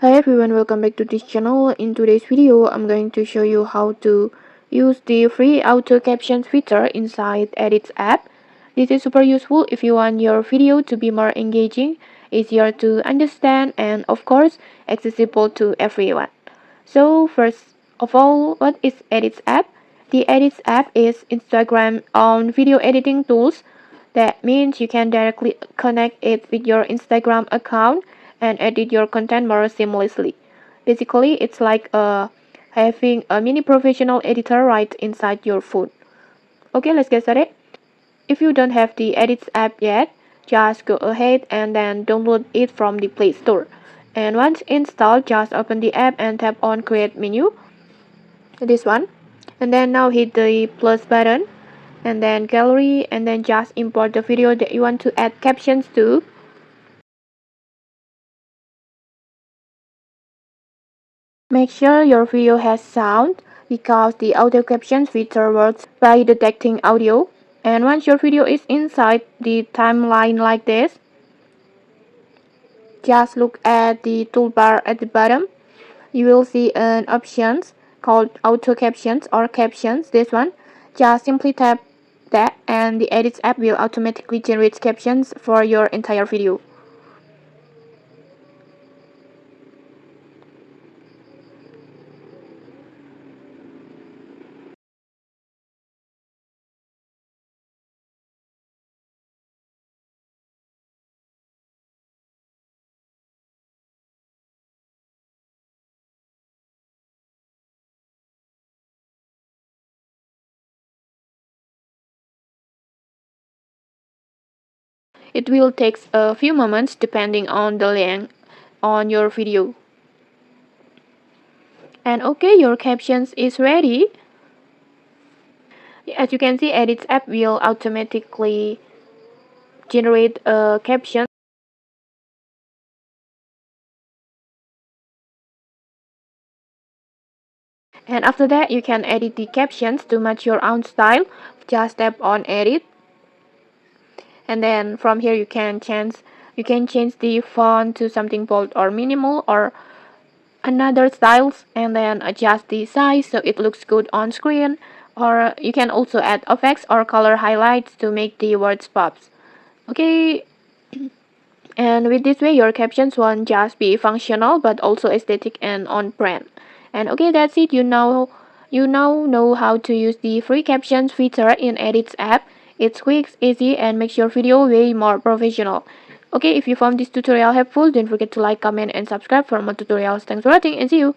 Hi everyone, welcome back to this channel. In today's video, I'm going to show you how to use the free auto captions feature inside Edits app. This is super useful if you want your video to be more engaging, easier to understand, and of course, accessible to everyone. So first of all, what is Edits app? The Edits app is Instagram's own video editing tools. That means you can directly connect it with your Instagram account and edit your content more seamlessly. Basically, it's like having a mini professional editor right inside your phone. Okay, let's get started. If you don't have the Edits app yet, just go ahead and then download it from the Play Store. And once installed, just open the app and tap on Create menu, this one. And then now hit the plus button and then gallery and then just import the video that you want to add captions to. Make sure your video has sound because the auto captions feature works by detecting audio. And once your video is inside the timeline like this, just look at the toolbar at the bottom. You will see an options called auto captions or captions, this one. Just simply tap that and the Edits app will automatically generate captions for your entire video. It will take a few moments depending on the length on your video. And okay, your captions is ready. As you can see, Edits app will automatically generate a caption. And after that, you can edit the captions to match your own style. Just tap on edit. And then from here you can change the font to something bold or minimal or another styles and then adjust the size so it looks good on screen, or you can also add effects or color highlights to make the words pop. Okay, and with this way your captions won't just be functional but also aesthetic and on brand. And okay, that's it. You now know how to use the free captions feature in Edits app. It's quick, easy, and makes your video way more professional. Okay, if you found this tutorial helpful, don't forget to like, comment, and subscribe for more tutorials. Thanks for watching and see you.